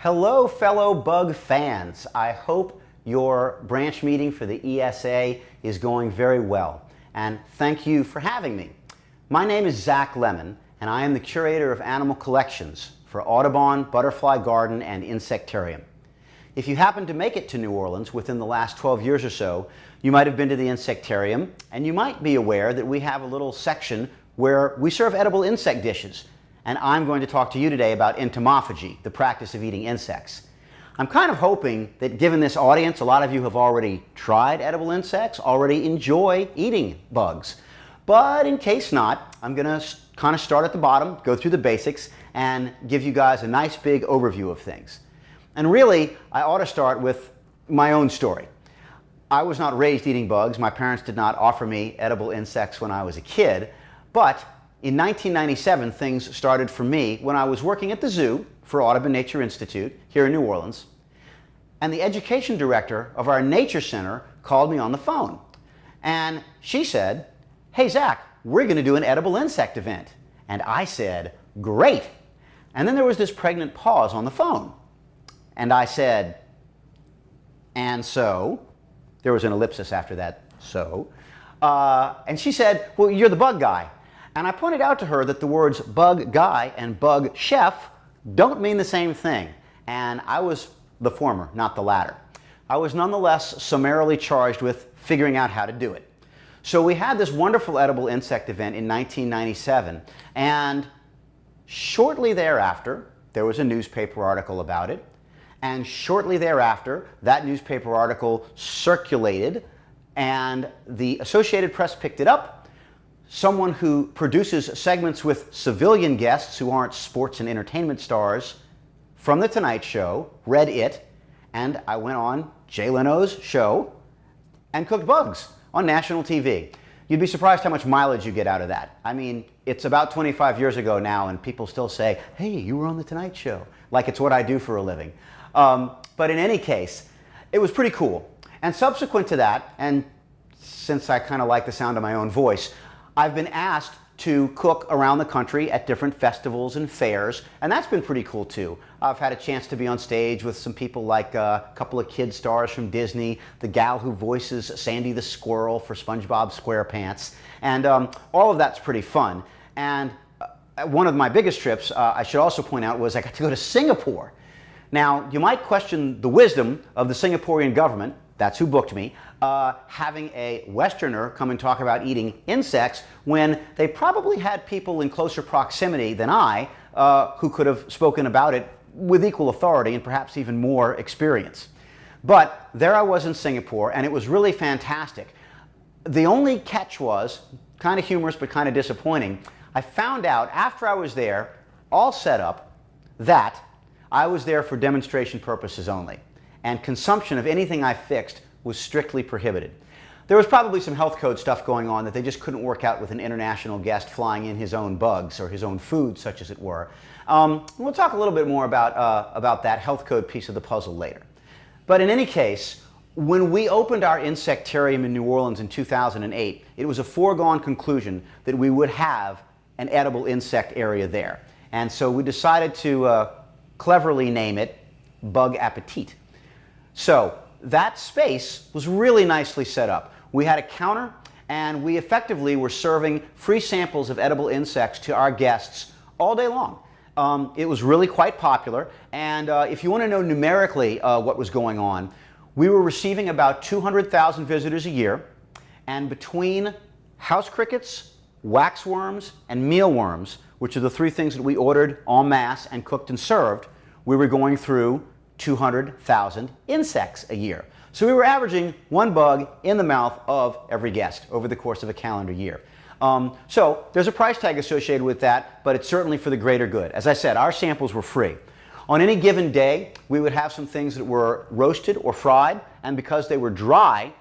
Hello, fellow bug fans. I hope your branch meeting for the ESA is going very well, and thank you for having me. My name is Zach Lemon, and I am the curator of animal collections for Audubon, Butterfly Garden, and Insectarium. If you happen to make it to New Orleans within the last 12 years or so, you might have been to the Insectarium, and you might be aware that we have a little section where we serve edible insect dishes. And I'm going to talk to you today about entomophagy, the practice of eating insects. I'm kind of hoping that given this audience, a lot of you have already tried edible insects, already enjoy eating bugs. But in case not, I'm going to kind of start at the bottom, go through the basics, and give you guys a nice big overview of things. And really, I ought to start with my own story. I was not raised eating bugs. My parents did not offer me edible insects when I was a kid, but in 1997, things started for me when I was working at the zoo for Audubon Nature Institute here in New Orleans, and the education director of our nature center called me on the phone. And she said, "Hey Zach, we're going to do an edible insect event." And I said, "Great." And then there was this pregnant pause on the phone. And I said, "And so?" There was an ellipsis after that, so. And she said, "Well, you're the bug guy." And I pointed out to her that the words bug guy and bug chef don't mean the same thing. And I was the former, not the latter. I was nonetheless summarily charged with figuring out how to do it. So we had this wonderful edible insect event in 1997, and shortly thereafter, there was a newspaper article about it. And shortly thereafter, that newspaper article circulated, and the Associated Press picked it up. Someone who produces segments with civilian guests who aren't sports and entertainment stars from The Tonight Show read it, and I went on Jay Leno's show and cooked bugs on national TV. You'd be surprised how much mileage you get out of that. I mean, it's about 25 years ago now, and people still say, "Hey, you were on The Tonight Show," like it's what I do for a living. But in any case, it was pretty cool. And subsequent to that, and since I kind of like the sound of my own voice, I've been asked to cook around the country at different festivals and fairs, and that's been pretty cool too. I've had a chance to be on stage with some people like a couple of kid stars from Disney, the gal who voices Sandy the Squirrel for SpongeBob SquarePants, and all of that's pretty fun. And one of my biggest trips, I should also point out, was I got to go to Singapore. Now, you might question the wisdom of the Singaporean government, that's who booked me, having a Westerner come and talk about eating insects when they probably had people in closer proximity than I who could have spoken about it with equal authority and perhaps even more experience. But there I was in Singapore, and it was really fantastic. The only catch was, kind of humorous but kind of disappointing, I found out after I was there, all set up, that I was there for demonstration purposes only, and consumption of anything I fixed was strictly prohibited. There was probably some health code stuff going on that they just couldn't work out with an international guest flying in his own bugs or his own food, such as it were. We'll talk a little bit more about that health code piece of the puzzle later. But in any case, when we opened our insectarium in New Orleans in 2008, it was a foregone conclusion that we would have an edible insect area there. And so we decided to cleverly name it Bug Appetit. So that space was really nicely set up. We had a counter, and we effectively were serving free samples of edible insects to our guests all day long. It was really quite popular, and if you want to know numerically what was going on, we were receiving about 200,000 visitors a year, and between house crickets, waxworms, and mealworms, which are the three things that we ordered en masse and cooked and served, we were going through 200,000 insects a year. So we were averaging one bug in the mouth of every guest over the course of a calendar year. So there's a price tag associated with that, but it's certainly for the greater good. As I said, our samples were free. On any given day, we would have some things that were roasted or fried, and because they were dry,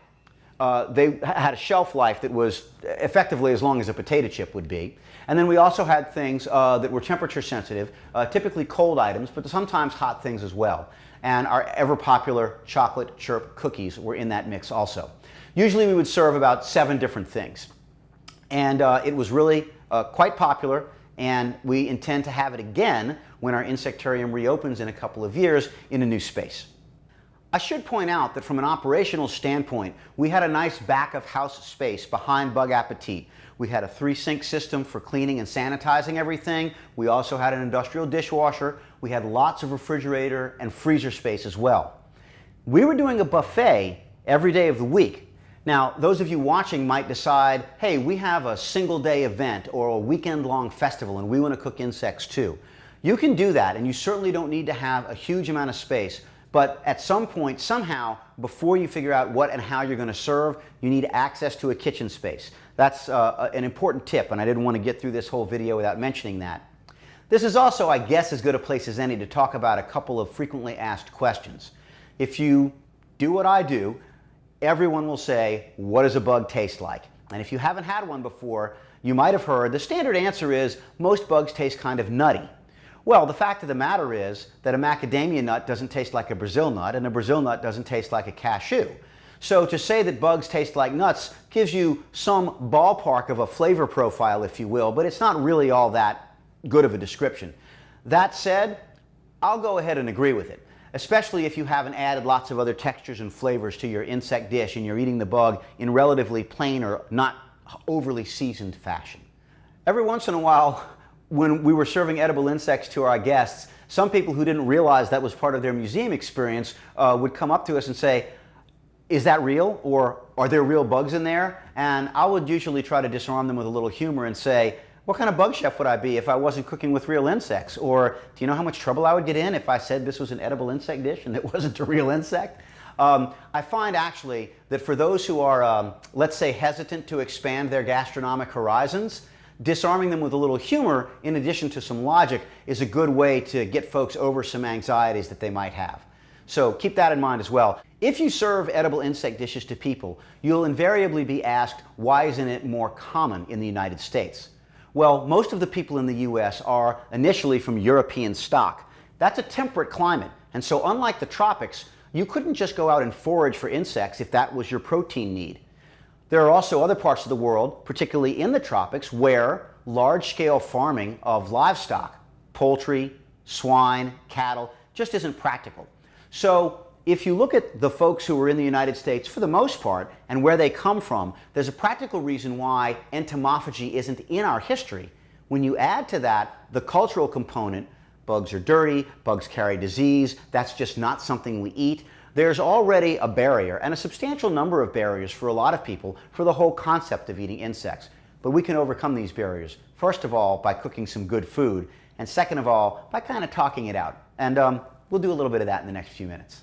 they had a shelf life that was effectively as long as a potato chip would be. And then we also had things that were temperature sensitive, typically cold items, but sometimes hot things as well. And our ever popular chocolate chirp cookies were in that mix also. Usually we would serve about 7 different things. And it was really quite popular. and we intend to have it again when our insectarium reopens in a couple of years in a new space. I should point out that from an operational standpoint, we had a nice back of house space behind Bug Appetit. We had a 3-sink system for cleaning and sanitizing everything. We also had an industrial dishwasher. We had lots of refrigerator and freezer space as well. We were doing a buffet every day of the week. Now, those of you watching might decide, hey, we have a single day event or a weekend-long festival and we want to cook insects too. You can do that, and you certainly don't need to have a huge amount of space. But at some point, somehow, before you figure out what and how you're going to serve, you need access to a kitchen space. That's an important tip, and I didn't want to get through this whole video without mentioning that. This is also, I guess, as good a place as any to talk about a couple of frequently asked questions. If you do what I do, everyone will say, what does a bug taste like? And if you haven't had one before, you might have heard the standard answer is most bugs taste kind of nutty. Well, the fact of the matter is that a macadamia nut doesn't taste like a Brazil nut, and a Brazil nut doesn't taste like a cashew. So to say that bugs taste like nuts gives you some ballpark of a flavor profile, if you will, but it's not really all that good of a description. That said, I'll go ahead and agree with it, especially if you haven't added lots of other textures and flavors to your insect dish and you're eating the bug in relatively plain or not overly seasoned fashion. Every once in a while, when we were serving edible insects to our guests, some people who didn't realize that was part of their museum experience would come up to us and say, is that real? Or are there real bugs in there? And I would usually try to disarm them with a little humor and say, what kind of bug chef would I be if I wasn't cooking with real insects? Or do you know how much trouble I would get in if I said this was an edible insect dish and it wasn't a real insect? I find actually that for those who are, let's say, hesitant to expand their gastronomic horizons, disarming them with a little humor, in addition to some logic, is a good way to get folks over some anxieties that they might have. So keep that in mind as well. If you serve edible insect dishes to people, you'll invariably be asked, why isn't it more common in the United States? Well, most of the people in the US are initially from European stock. That's a temperate climate, and so unlike the tropics, you couldn't just go out and forage for insects if that was your protein need. There are also other parts of the world, particularly in the tropics, where large-scale farming of livestock, poultry, swine, cattle, just isn't practical. So if you look at the folks who are in the United States, for the most part, and where they come from, there's a practical reason why entomophagy isn't in our history. When you add to that the cultural component, bugs are dirty, bugs carry disease, that's just not something we eat, there's already a barrier, and a substantial number of barriers for a lot of people, for the whole concept of eating insects. But we can overcome these barriers, first of all, by cooking some good food, and second of all, by kind of talking it out. And we'll do a little bit of that in the next few minutes.